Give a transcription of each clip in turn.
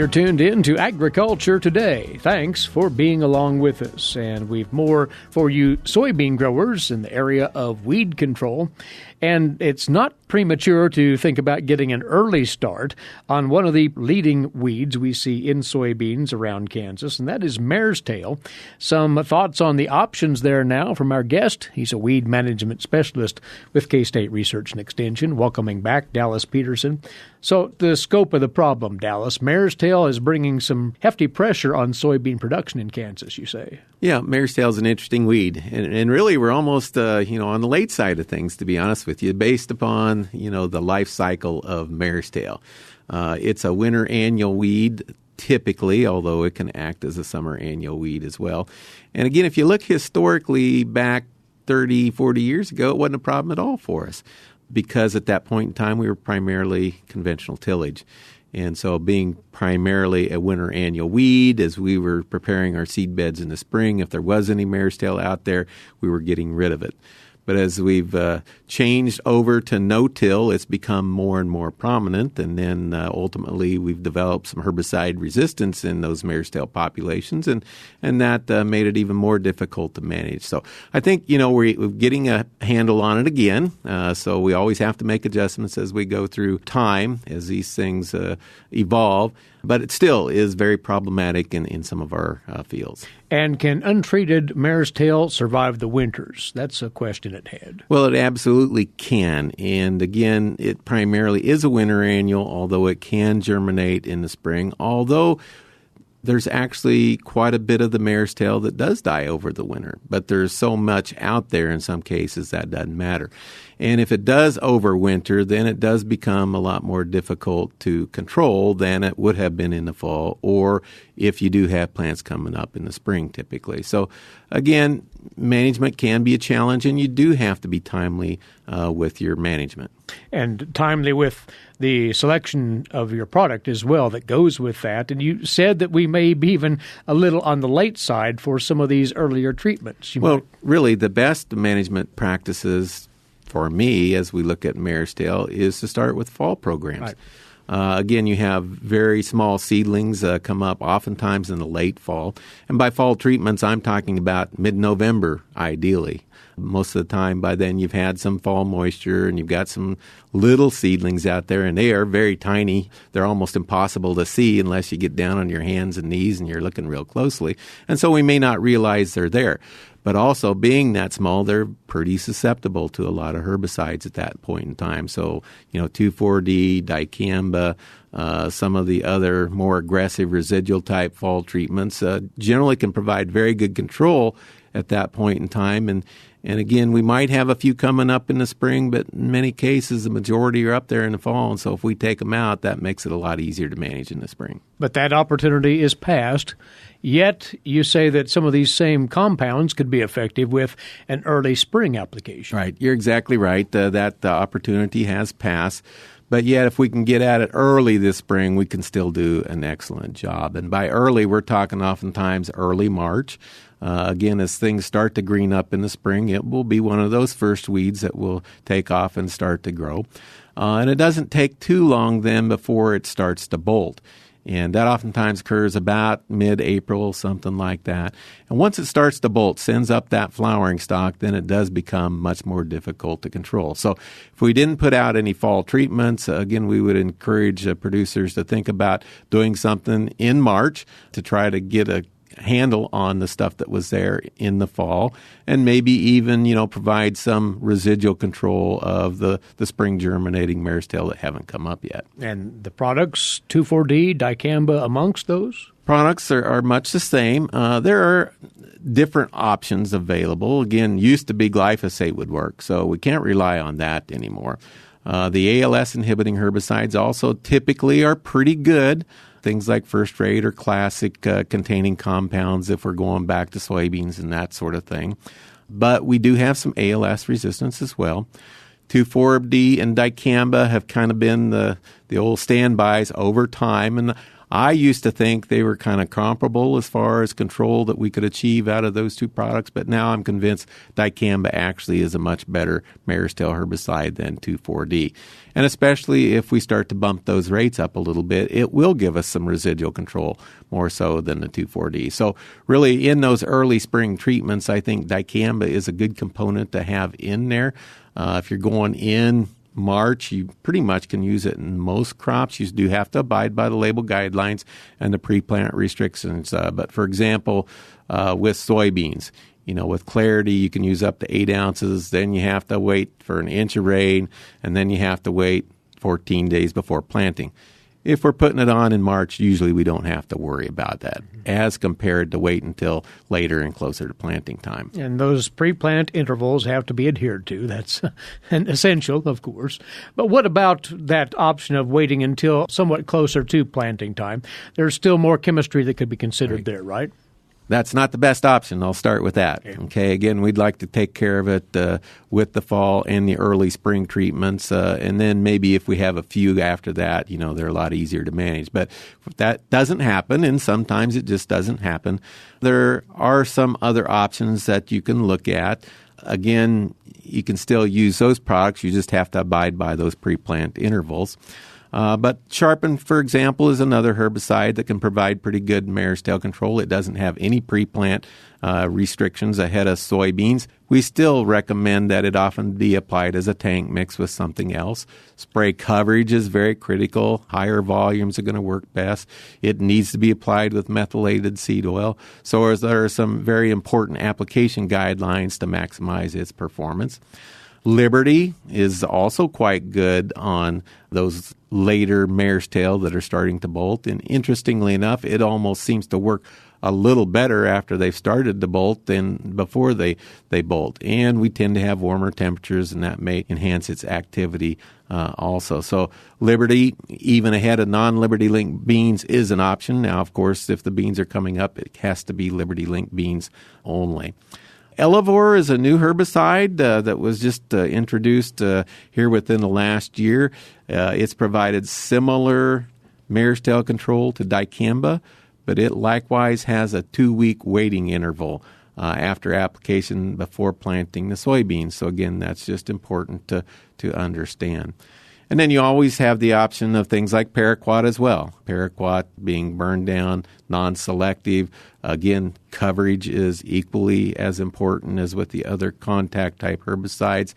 You're tuned in to Agriculture Today. Thanks for being along with us. And we've more for you soybean growers in the area of weed control. And it's not premature to think about getting an early start on one of the leading weeds we see in soybeans around Kansas, and that is Marestail. Some thoughts on the options there now from our guest. He's a weed management specialist with K-State Research and Extension. Welcoming back Dallas Peterson. So the scope of the problem, Dallas, Marestail is bringing some hefty pressure on soybean production in Kansas, you say. Yeah, Marestail is an interesting weed. And really, we're almost, on the late side of things, to be honest with you, based upon, the life cycle of Marestail. It's a winter annual weed, typically, although it can act as a summer annual weed as well. And again, if you look historically back 30, 40 years ago, it wasn't a problem at all for us, because at that point in time, we were primarily conventional tillage. And so being primarily a winter annual weed, as we were preparing our seed beds in the spring, if there was any Marestail out there, we were getting rid of it. But as we've changed over to no-till, it's become more and more prominent. And then ultimately we've developed some herbicide resistance in those Marestail populations, and that made it even more difficult to manage. So I think, we're getting a handle on it again. So we always have to make adjustments as we go through time, as these things evolve. But it still is very problematic in some of our fields. And can untreated Marestail survive the winters? That's a question at hand. Well, it absolutely can. And again, it primarily is a winter annual, although it can germinate in the spring. Although there's actually quite a bit of the Marestail that does die over the winter. But there's so much out there in some cases that doesn't matter. And if it does overwinter, then it does become a lot more difficult to control than it would have been in the fall, or if you do have plants coming up in the spring typically. So again, management can be a challenge, and you do have to be timely with your management. And timely with the selection of your product as well that goes with that. And you said that we may be even a little on the late side for some of these earlier treatments. Really, the best management practices for me, as we look at Marestail, is to start with fall programs. Right. Again, you have very small seedlings come up oftentimes in the late fall. And by fall treatments, I'm talking about mid-November, ideally. Most of the time by then you've had some fall moisture and you've got some little seedlings out there, and they are very tiny. They're almost impossible to see unless you get down on your hands and knees and you're looking real closely. And so we may not realize they're there. But also, being that small, they're pretty susceptible to a lot of herbicides at that point in time. So, 2,4-D, dicamba, some of the other more aggressive residual type fall treatments generally can provide very good control at that point in time. And again, we might have a few coming up in the spring, but in many cases, the majority are up there in the fall. And so if we take them out, that makes it a lot easier to manage in the spring. But that opportunity is past. Yet you say that some of these same compounds could be effective with an early spring application. Right. You're exactly right. That opportunity has passed. But yet, if we can get at it early this spring, we can still do an excellent job. And by early, we're talking oftentimes early March. Again, as things start to green up in the spring, it will be one of those first weeds that will take off and start to grow. And it doesn't take too long then before it starts to bolt. And that oftentimes occurs about mid-April, something like that. And once it starts to bolt, sends up that flowering stalk, then it does become much more difficult to control. So if we didn't put out any fall treatments, again, we would encourage producers to think about doing something in March to try to get a handle on the stuff that was there in the fall, and maybe even, provide some residual control of the spring germinating Marestail that haven't come up yet. And the products, 2,4-D, dicamba, amongst those? Products are much the same. There are different options available. Again, used to be glyphosate would work, so we can't rely on that anymore. The ALS inhibiting herbicides also typically are pretty good. Things like first rate or classic containing compounds if we're going back to soybeans and that sort of thing. But we do have some ALS resistance as well. 2,4-D and dicamba have kind of been the old standbys over time. And I used to think they were kind of comparable as far as control that we could achieve out of those two products, but now I'm convinced dicamba actually is a much better Marestail herbicide than 2,4-D. And especially if we start to bump those rates up a little bit, it will give us some residual control more so than the 2,4-D. So really in those early spring treatments, I think dicamba is a good component to have in there. If you're going in March, you pretty much can use it in most crops. You do have to abide by the label guidelines and the pre-plant restrictions. But for example, with soybeans, with clarity, you can use up to 8 ounces. Then you have to wait for an inch of rain, and then you have to wait 14 days before planting. If we're putting it on in March, usually we don't have to worry about that as compared to wait until later and closer to planting time. And those pre-plant intervals have to be adhered to. That's an essential, of course. But what about that option of waiting until somewhat closer to planting time? There's still more chemistry that could be considered there, right? That's not the best option. I'll start with that. Okay. Again, we'd like to take care of it with the fall and the early spring treatments. And then maybe if we have a few after that, they're a lot easier to manage. But if that doesn't happen, and sometimes it just doesn't happen, there are some other options that you can look at. Again, you can still use those products. You just have to abide by those pre-plant intervals. But Sharpen, for example, is another herbicide that can provide pretty good Marestail control. It doesn't have any pre-plant restrictions ahead of soybeans. We still recommend that it often be applied as a tank mix with something else. Spray coverage is very critical. Higher volumes are going to work best. It needs to be applied with methylated seed oil. So there are some very important application guidelines to maximize its performance. Liberty is also quite good on those later Marestail that are starting to bolt. And interestingly enough, it almost seems to work a little better after they've started to bolt than before they bolt. And we tend to have warmer temperatures, and that may enhance its activity also. So Liberty, even ahead of non-Liberty Link beans, is an option. Now, of course, if the beans are coming up, it has to be Liberty Link beans only. Elevore is a new herbicide that was just introduced here within the last year. It's provided similar Marestail control to dicamba, but it likewise has a 2-week waiting interval after application before planting the soybeans. So again, that's just important to understand. And then you always have the option of things like paraquat as well. Paraquat being burned down, non-selective. Again, coverage is equally as important as with the other contact-type herbicides.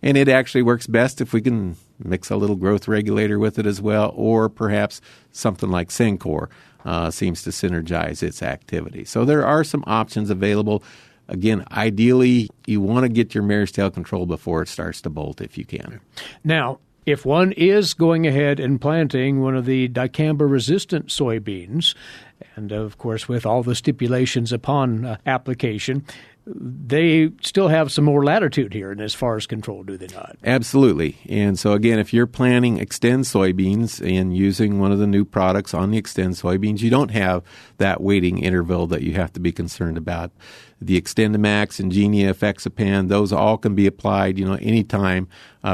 And it actually works best if we can mix a little growth regulator with it as well, or perhaps something like Syncor seems to synergize its activity. So there are some options available. Again, ideally, you want to get your Marestail control before it starts to bolt if you can. Now, if one is going ahead and planting one of the dicamba-resistant soybeans, and of course with all the stipulations upon application, they still have some more latitude here and as far as control, do they not? Absolutely. And so again, if you're planting Extend soybeans and using one of the new products on the Extend soybeans, you don't have that waiting interval that you have to be concerned about. The Extendamax, Ingenia, Fexapan, those all can be applied, anytime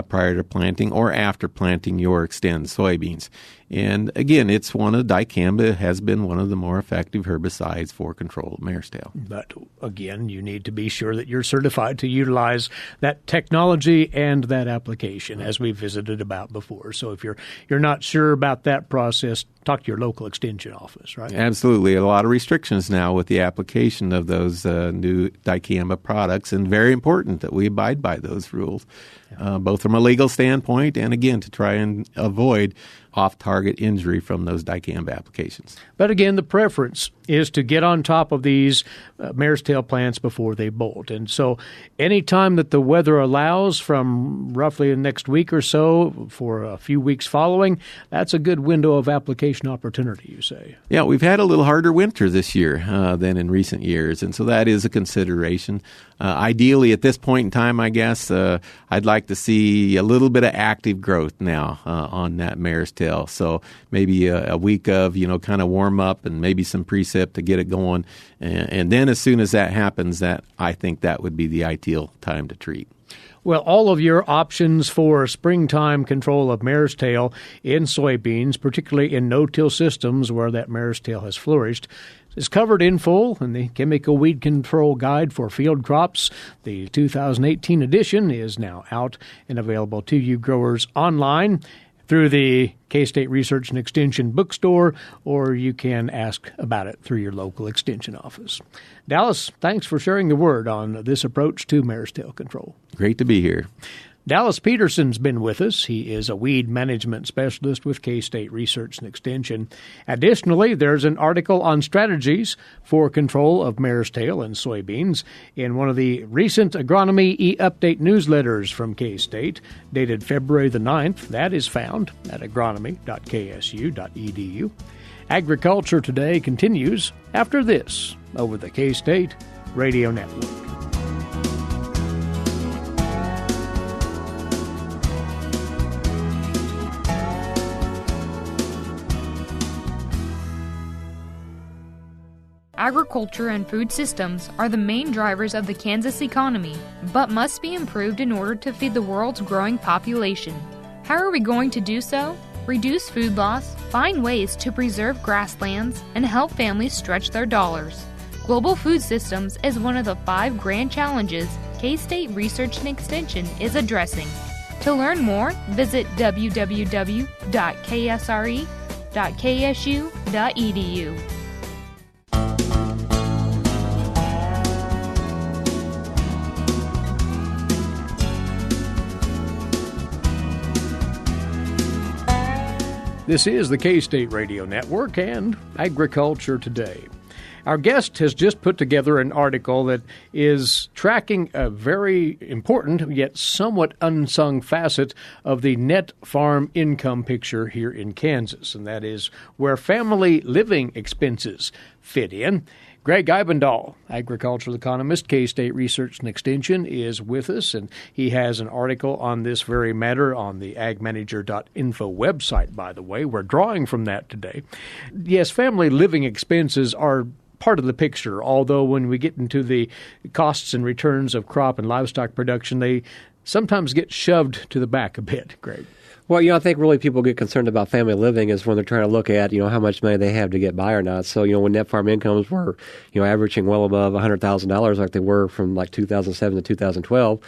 prior to planting or after planting your Extend soybeans. And again, dicamba has been one of the more effective herbicides for control of Marestail. But again, you need to be sure that you're certified to utilize that technology and that application, as we visited about before. So if you're not sure about that process, talk to your local extension office, right? Absolutely. A lot of restrictions now with the application of those new dicamba products, and very important that we abide by those rules, both from a legal standpoint and, again, to try and avoid off-target injury from those dicamba applications. But again, the preference is to get on top of these Marestail plants before they bolt. And so any time that the weather allows, from roughly the next week or so for a few weeks following, that's a good window of application opportunity, you say. Yeah, we've had a little harder winter this year than in recent years, and so that is a consideration. Ideally, at this point in time, I guess, I'd like to see a little bit of active growth now on that Marestail Marestail. So maybe a week of, kind of warm up and maybe some precip to get it going. And then as soon as that happens, I think that would be the ideal time to treat. Well, all of your options for springtime control of Marestail in soybeans, particularly in no-till systems where that Marestail has flourished, is covered in full in the Chemical Weed Control Guide for Field Crops. The 2018 edition is now out and available to you growers online through the K-State Research and Extension bookstore, or you can ask about it through your local extension office. Dallas, thanks for sharing the word on this approach to Marestail control. Great to be here. Dallas Peterson's been with us. He is a weed management specialist with K-State Research and Extension. Additionally, there's an article on strategies for control of Marestail and soybeans in one of the recent Agronomy e-update newsletters from K-State, dated February the 9th. That is found at agronomy.ksu.edu. Agriculture Today continues after this over the K-State Radio Network. Agriculture and food systems are the main drivers of the Kansas economy, but must be improved in order to feed the world's growing population. How are we going to do so? Reduce food loss, find ways to preserve grasslands, and help families stretch their dollars. Global food systems is one of the 5 grand challenges K-State Research and Extension is addressing. To learn more, visit www.ksre.ksu.edu. This is the K-State Radio Network and Agriculture Today. Our guest has just put together an article that is tracking a very important yet somewhat unsung facet of the net farm income picture here in Kansas, and that is where family living expenses fit in. Gregg Ibendahl, agricultural economist, K-State Research and Extension, is with us, and he has an article on this very matter on the agmanager.info website, by the way. We're drawing from that today. Yes, family living expenses are part of the picture, although when we get into the costs and returns of crop and livestock production, they sometimes get shoved to the back a bit, Greg. Well, I think really people get concerned about family living is when they're trying to look at, how much money they have to get by or not. So, when net farm incomes were, averaging well above $100,000 like they were from like 2007 to 2012,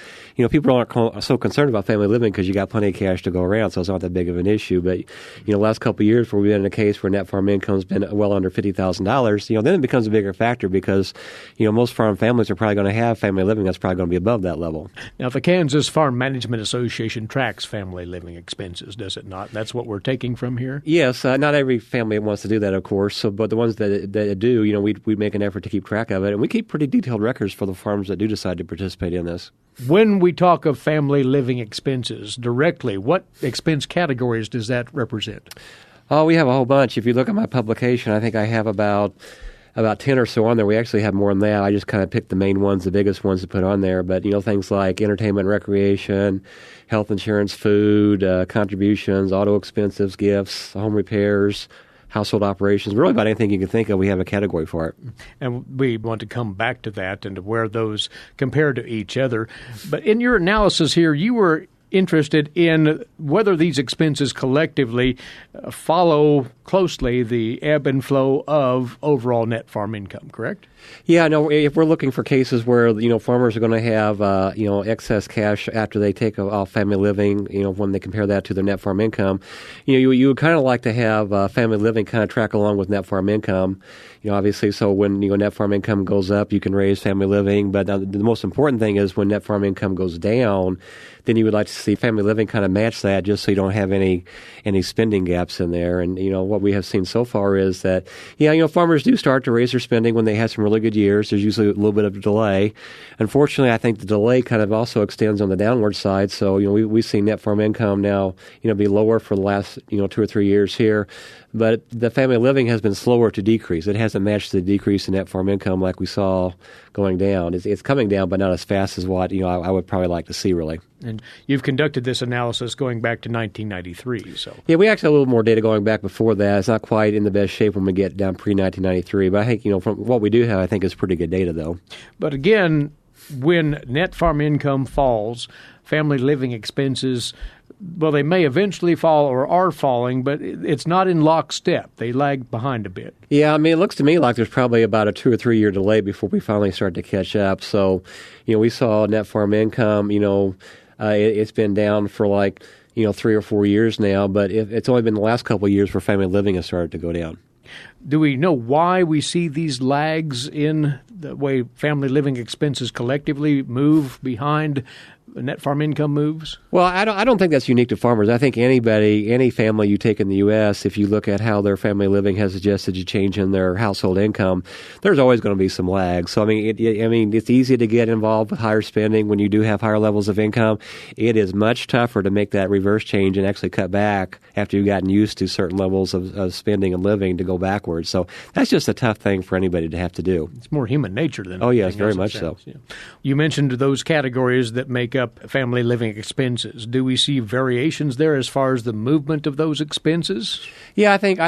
people aren't so concerned about family living because you got plenty of cash to go around, so it's not that big of an issue. But, the last couple of years where we've been in a case where net farm income's been well under $50,000, then it becomes a bigger factor because, most farm families are probably going to have family living that's probably going to be above that level. Now, the Kansas Farm Management Association tracks family living expenses, does it not? That's what we're taking from here? Yes. Not every family wants to do that, of course. So, but the ones that do, we make an effort to keep track of it. And we keep pretty detailed records for the farms that do decide to participate in this. When we talk of family living expenses directly, what expense categories does that represent? Oh, we have a whole bunch. If you look at my publication, I think I have about 10 or so on there. We actually have more than that. I just kind of picked the main ones, the biggest ones to put on there. But, things like entertainment, recreation, health insurance, food, contributions, auto expenses, gifts, home repairs, household operations, really about anything you can think of, we have a category for it. And we want to come back to that and to where those compare to each other. But in your analysis here, you were interested in whether these expenses collectively follow closely the ebb and flow of overall net farm income, correct? Yeah, no, if we're looking for cases where, farmers are going to have, excess cash after they take off family living, when they compare that to their net farm income, you would kind of like to have family living kind of track along with net farm income, obviously. So when, net farm income goes up, you can raise family living. But the most important thing is when net farm income goes down, then you would like to see family living kind of match that just so you don't have any spending gaps in there. And, what we have seen so far is that, farmers do start to raise their spending when they have some really good years. There's usually a little bit of a delay. Unfortunately, I think the delay kind of also extends on the downward side. So, we've seen net farm income now, be lower for the last, 2 or 3 years here. But the family living has been slower to decrease. It hasn't matched the decrease in net farm income like we saw going down. It's coming down, but not as fast as what, I would probably like to see, really. And you've conducted this analysis going back to 1993. So yeah, we actually have a little more data going back before that. It's not quite in the best shape when we get down pre-1993, but I think, from what we do have, I think it's pretty good data, though. But again, when net farm income falls, family living expenses, well, they may eventually fall or are falling, but it's not in lockstep. They lag behind a bit. Yeah, it looks to me like there's probably about a 2 or 3 year delay before we finally start to catch up. So, we saw net farm income, it's been down for 3 or 4 years now, but it's only been the last couple of years where family living has started to go down. Do we know why we see these lags in the way family living expenses collectively move behind net farm income moves? Well, I don't think that's unique to farmers. I think any family you take in the U.S., if you look at how their family living has adjusted to change in their household income, there's always going to be some lag. So, it's easy to get involved with higher spending when you do have higher levels of income. It is much tougher to make that reverse change and actually cut back after you've gotten used to certain levels of spending and living to go backwards. So that's just a tough thing for anybody to have to do. It's more human nature than yes, very much so. Yeah. You mentioned those categories that make up family living expenses. Do we see variations there as far as the movement of those expenses? Yeah, I think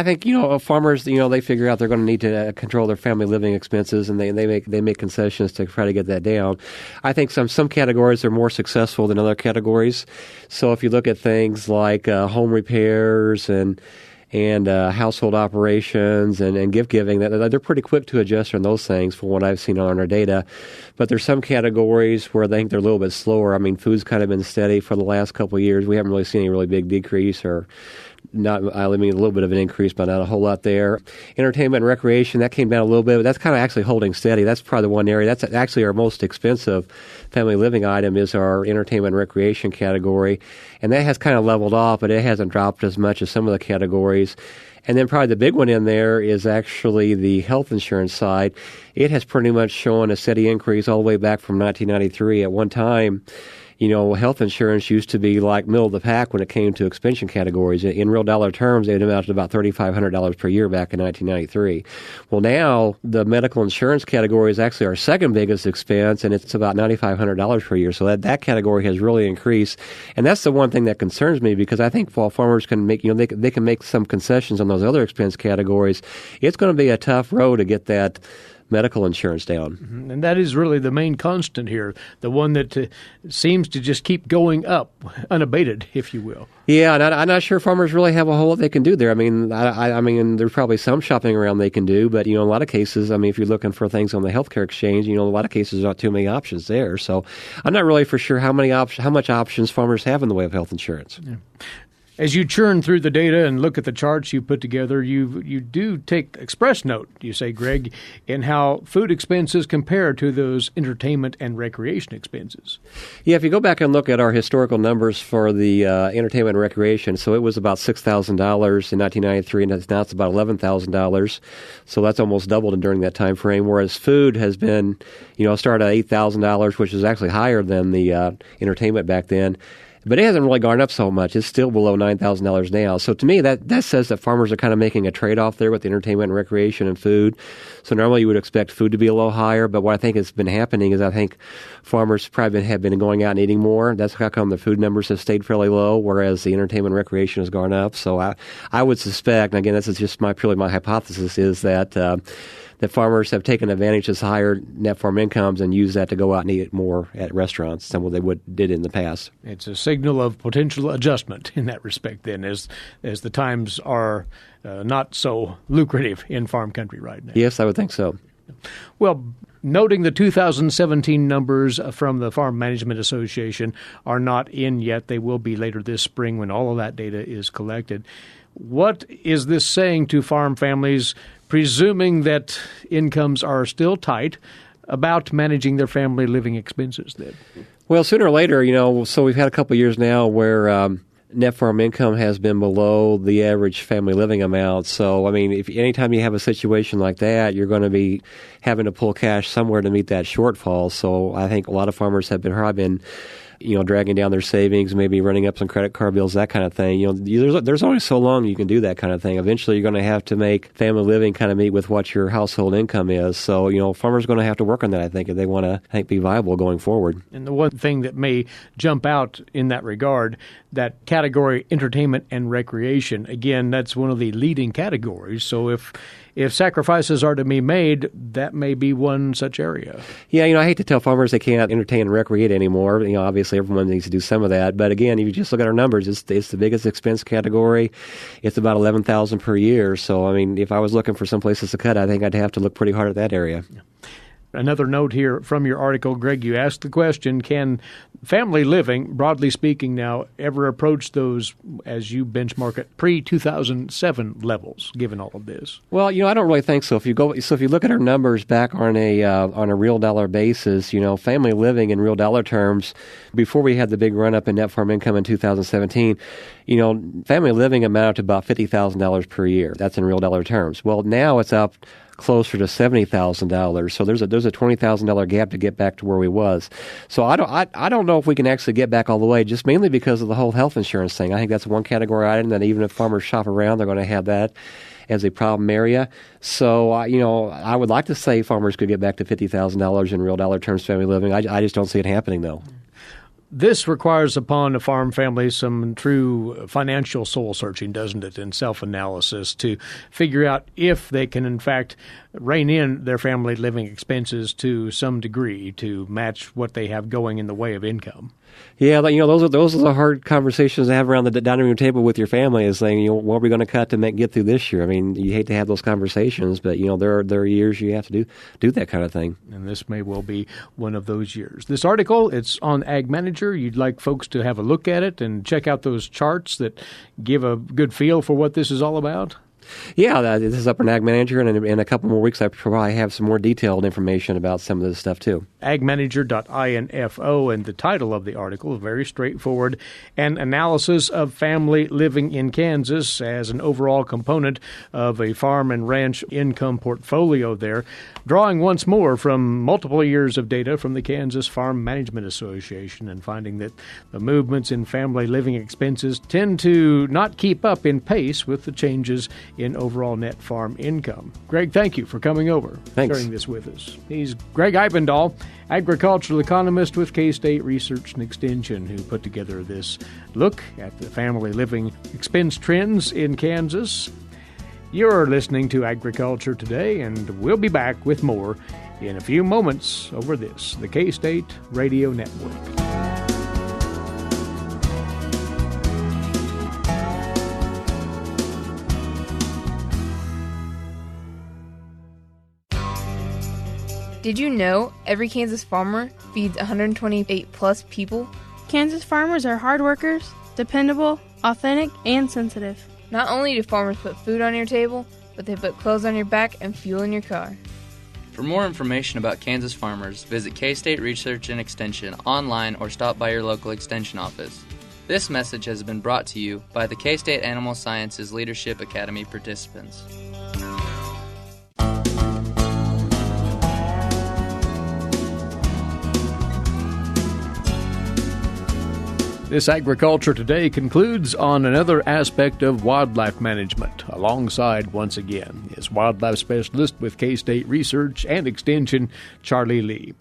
farmers, they figure out they're going to need to control their family living expenses, and they make concessions to try to get that down. I think some categories are more successful than other categories. So if you look at things like home repairs and household operations and gift giving, they're pretty quick to adjust on those things from what I've seen on our data. But there's some categories where I think they're a little bit slower. Food's kind of been steady for the last couple of years. We haven't really seen any really big decrease or a little bit of an increase, but not a whole lot there. Entertainment and recreation, that came down a little bit, but that's kind of actually holding steady. That's probably the one area. That's actually our most expensive family living item is our entertainment and recreation category. And that has kind of leveled off, but it hasn't dropped as much as some of the categories. And then probably the big one in there is actually the health insurance side. It has pretty much shown a steady increase all the way back from 1993. At one time, health insurance used to be like middle of the pack when it came to expense categories. In real dollar terms, it amounted to about $3,500 per year back in 1993. Well, now the medical insurance category is actually our second biggest expense, and it's about $9,500 per year. So that category has really increased, and that's the one thing that concerns me because I think while farmers can make they can make some concessions on those other expense categories, it's going to be a tough road to get that medical insurance down. Mm-hmm. And that is really the main constant here, the one that seems to just keep going up, unabated, if you will. Yeah, and I'm not sure farmers really have a whole lot they can do there. There's probably some shopping around they can do, but, in a lot of cases, if you're looking for things on the healthcare exchange, a lot of cases there's not too many options there. So I'm not really for sure how much options farmers have in the way of health insurance. Yeah. As you churn through the data and look at the charts you put together, you do take express note, you say, Gregg, in how food expenses compare to those entertainment and recreation expenses. Yeah, if you go back and look at our historical numbers for the entertainment and recreation, so it was about $6,000 in 1993, and now it's about $11,000. So that's almost doubled during that time frame, whereas food has been, started at $8,000, which is actually higher than the entertainment back then. But it hasn't really gone up so much. It's still below $9,000 now. So to me, that says that farmers are kind of making a trade-off there with entertainment and recreation and food. So normally you would expect food to be a little higher, but what I think has been happening is I think farmers probably have been going out and eating more. That's how come the food numbers have stayed fairly low, whereas the entertainment and recreation has gone up. So I would suspect, and again, this is just purely my hypothesis, is that that farmers have taken advantage of higher net farm incomes and used that to go out and eat more at restaurants than what they did in the past. It's a signal of potential adjustment in that respect then, as the times are not so lucrative in farm country right now. Yes, I would think so. Well, noting the 2017 numbers from the Farm Management Association are not in yet. They will be later this spring when all of that data is collected. What is this saying to farm families, presuming that incomes are still tight, about managing their family living expenses then? Well, sooner or later, so we've had a couple of years now where net farm income has been below the average family living amount. So, if anytime you have a situation like that, you're going to be having to pull cash somewhere to meet that shortfall. So I think a lot of farmers have been dragging down their savings, maybe running up some credit card bills, that kind of thing. There's only so long you can do that kind of thing. Eventually, you're going to have to make family living kind of meet with what your household income is. So, farmers are going to have to work on that, I think, if they want to be viable going forward. And the one thing that may jump out in that regard, that category, entertainment and recreation, again, that's one of the leading categories. So if sacrifices are to be made, that may be one such area. Yeah, I hate to tell farmers they can't entertain and recreate anymore. Obviously everyone needs to do some of that. But again, if you just look at our numbers, it's the biggest expense category. It's about $11,000 per year. So, if I was looking for some places to cut, I think I'd have to look pretty hard at that area. Yeah. Another note here from your article, Gregg, you asked the question, can family living, broadly speaking now, ever approach those, as you benchmark it, pre-2007 levels, given all of this? Well, I don't really think so. If you look at our numbers back on a real dollar basis, family living in real dollar terms, before we had the big run-up in net farm income in 2017, family living amounted to about $50,000 per year. That's in real dollar terms. Well, now it's up closer to $70,000. So there's a $20,000 gap to get back to where we was. So I don't know if we can actually get back all the way, just mainly because of the whole health insurance thing. I think that's one category item that even if farmers shop around, they're going to have that as a problem area. So, I would like to say farmers could get back to $50,000 in real dollar terms family living. I just don't see it happening, though. This requires upon a farm family some true financial soul searching, doesn't it, and self-analysis to figure out if they can, in fact, rein in their family living expenses to some degree to match what they have going in the way of income. Yeah, those are the hard conversations to have around the dining room table with your family, is saying, what are we going to cut to get through this year? You hate to have those conversations, but there are years you have to do that kind of thing. And this may well be one of those years. This article, it's on Ag Manager. You'd like folks to have a look at it and check out those charts that give a good feel for what this is all about? Yeah, this is up in Ag Manager, and in a couple more weeks I probably have some more detailed information about some of this stuff too. agmanager.info, and the title of the article is very straightforward, an analysis of family living in Kansas as an overall component of a farm and ranch income portfolio there, drawing once more from multiple years of data from the Kansas Farm Management Association and finding that the movements in family living expenses tend to not keep up in pace with the changes in overall net farm income. Gregg, thank you for coming over, sharing this with us. He's Gregg Ibendahl, agricultural economist with K-State Research and Extension, who put together this look at the family living expense trends in Kansas. You're listening to Agriculture Today, and we'll be back with more in a few moments over this, the K-State Radio Network. Did you know every Kansas farmer feeds 128 plus people? Kansas farmers are hard workers, dependable, authentic, and sensitive. Not only do farmers put food on your table, but they put clothes on your back and fuel in your car. For more information about Kansas farmers, visit K-State Research and Extension online or stop by your local extension office. This message has been brought to you by the K-State Animal Sciences Leadership Academy participants. This Agriculture Today concludes on another aspect of wildlife management. Alongside, once again, is wildlife specialist with K-State Research and Extension, Charlie Lee.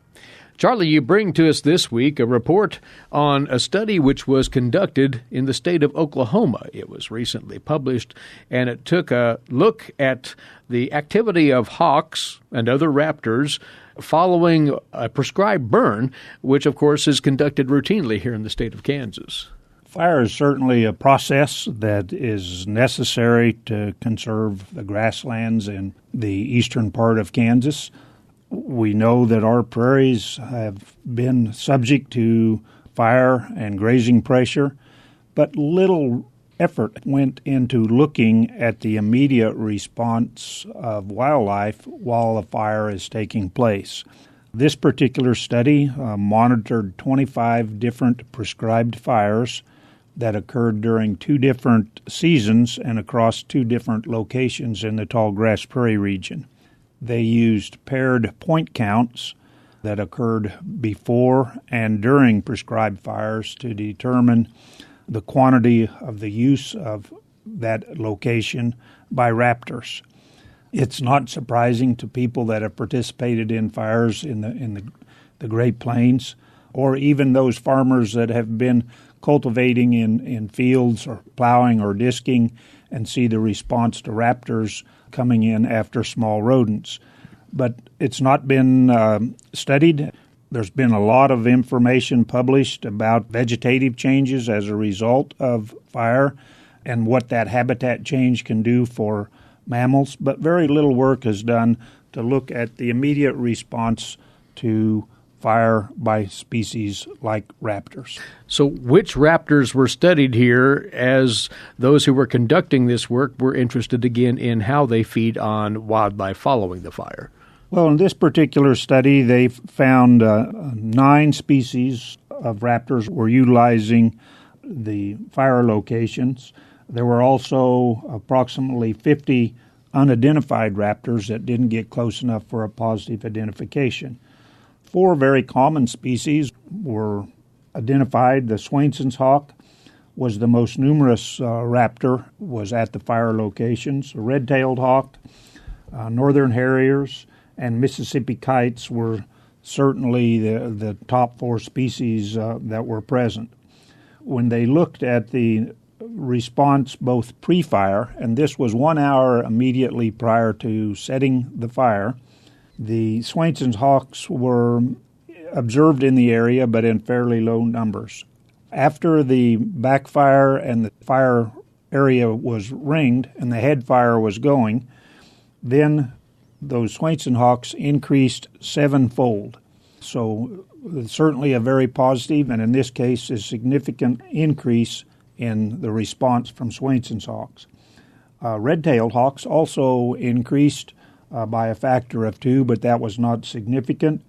Charlie, you bring to us this week a report on a study which was conducted in the state of Oklahoma. It was recently published, and it took a look at the activity of hawks and other raptors following a prescribed burn, which, of course, is conducted routinely here in the state of Kansas. Fire is certainly a process that is necessary to conserve the grasslands in the eastern part of Kansas. We know that our prairies have been subject to fire and grazing pressure, but little effort went into looking at the immediate response of wildlife while a fire is taking place. This particular study monitored 25 different prescribed fires that occurred during 2 different seasons and across 2 different locations in the tall grass prairie region. They used paired point counts that occurred before and during prescribed fires to determine the quantity of the use of that location by raptors. It's not surprising to people that have participated in fires in the Great Plains, or even those farmers that have been cultivating in fields or plowing or disking and see the response to raptors coming in after small rodents. But it's not been studied. There's been a lot of information published about vegetative changes as a result of fire and what that habitat change can do for mammals, but very little work is done to look at the immediate response to fire by species like raptors. So which raptors were studied here, as those who were conducting this work were interested again in how they feed on wildlife following the fire? Well, in this particular study, they found 9 species of raptors were utilizing the fire locations. There were also approximately 50 unidentified raptors that didn't get close enough for a positive identification. 4 very common species were identified. The Swainson's hawk was the most numerous raptor, was at the fire locations. The red-tailed hawk, northern harriers, and Mississippi kites were certainly the top 4 species that were present. When they looked at the response both pre-fire, and this was 1 hour immediately prior to setting the fire, the Swainson's hawks were observed in the area, but in fairly low numbers. After the backfire and the fire area was ringed and the head fire was going, then those Swainson hawks increased 7-fold. So certainly a very positive, and in this case, a significant increase in the response from Swainson's hawks. Red-tailed hawks also increased by a factor of 2, but that was not significant.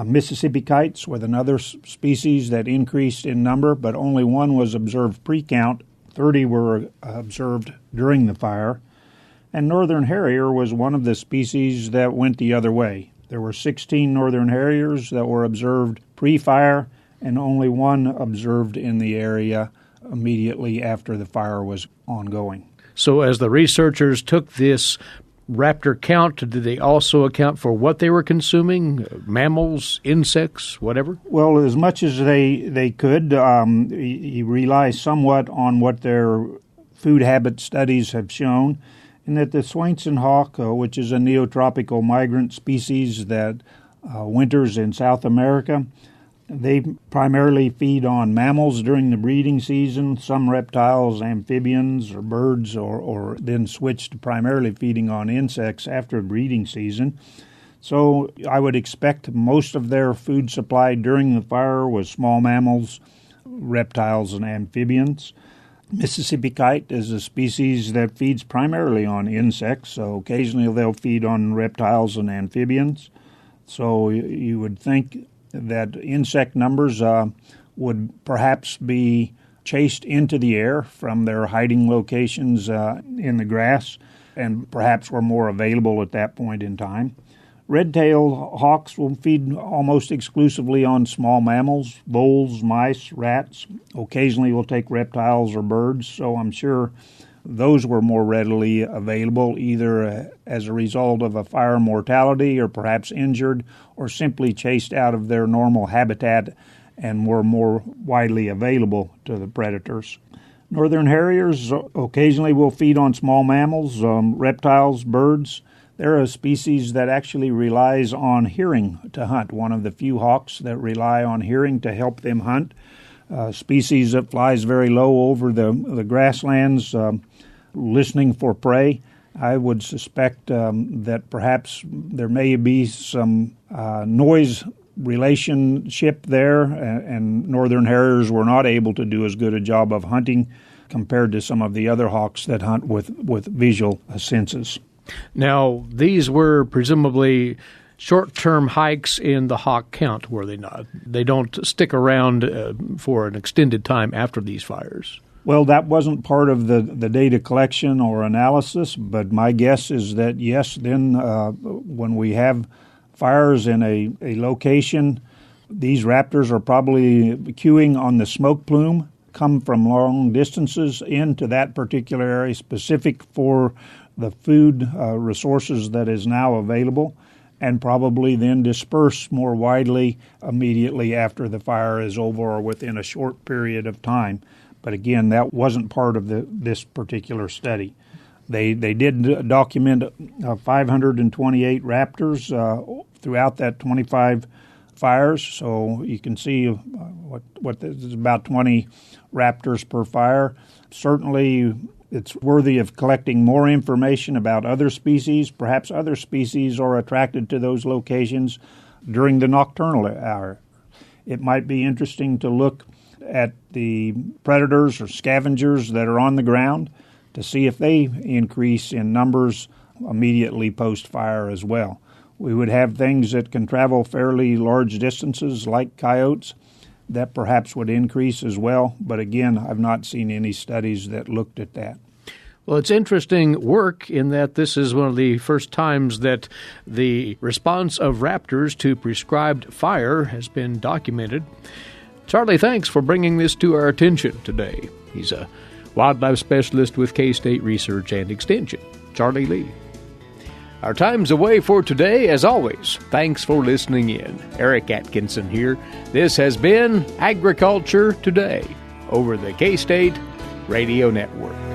Mississippi kites were another species that increased in number, but only 1 was observed pre-count. 30 were observed during the fire. And northern harrier was one of the species that went the other way. There were 16 northern harriers that were observed pre-fire, and only 1 observed in the area immediately after the fire was ongoing. So as the researchers took this raptor count, did they also account for what they were consuming, mammals, insects, whatever? Well, as much as they could. You rely somewhat on what their food habit studies have shown, and that the Swainson hawk, which is a neotropical migrant species that winters in South America, they primarily feed on mammals during the breeding season, some reptiles, amphibians, or birds, or then switch to primarily feeding on insects after breeding season. So I would expect most of their food supply during the fire was small mammals, reptiles, and amphibians. Mississippi kite is a species that feeds primarily on insects, so occasionally they'll feed on reptiles and amphibians. So you would think that insect numbers would perhaps be chased into the air from their hiding locations in the grass, and perhaps were more available at that point in time. Red-tailed hawks will feed almost exclusively on small mammals, voles, mice, rats. Occasionally will take reptiles or birds, so I'm sure those were more readily available, either as a result of a fire mortality or perhaps injured, or simply chased out of their normal habitat and were more widely available to the predators. Northern harriers occasionally will feed on small mammals, reptiles, birds. They're a species that actually relies on hearing to hunt, one of the few hawks that rely on hearing to help them hunt. Species that flies very low over the grasslands, listening for prey. I would suspect that perhaps there may be some noise relationship there, and northern harriers were not able to do as good a job of hunting compared to some of the other hawks that hunt with visual senses. Now, these were presumably short-term hikes in the hawk count, were they not? They don't stick around for an extended time after these fires. Well, that wasn't part of the data collection or analysis, but my guess is that, yes, then when we have fires in a location, these raptors are probably queuing on the smoke plume, come from long distances into that particular area specific for the food resources that is now available, and probably then disperse more widely immediately after the fire is over or within a short period of time. But again, that wasn't part of this particular study. They did document 528 raptors throughout that 25 fires, so you can see what this is, about 20 raptors per fire. Certainly, it's worthy of collecting more information about other species. Perhaps other species are attracted to those locations during the nocturnal hour. It might be interesting to look at the predators or scavengers that are on the ground to see if they increase in numbers immediately post-fire as well. We would have things that can travel fairly large distances like coyotes that perhaps would increase as well. But again, I've not seen any studies that looked at that. Well, it's interesting work in that this is one of the first times that the response of raptors to prescribed fire has been documented. Charlie, thanks for bringing this to our attention today. He's a wildlife specialist with K-State Research and Extension. Charlie Lee. Our time's away for today, as always. Thanks for listening in. Eric Atkinson here. This has been Agriculture Today over the K-State Radio Network.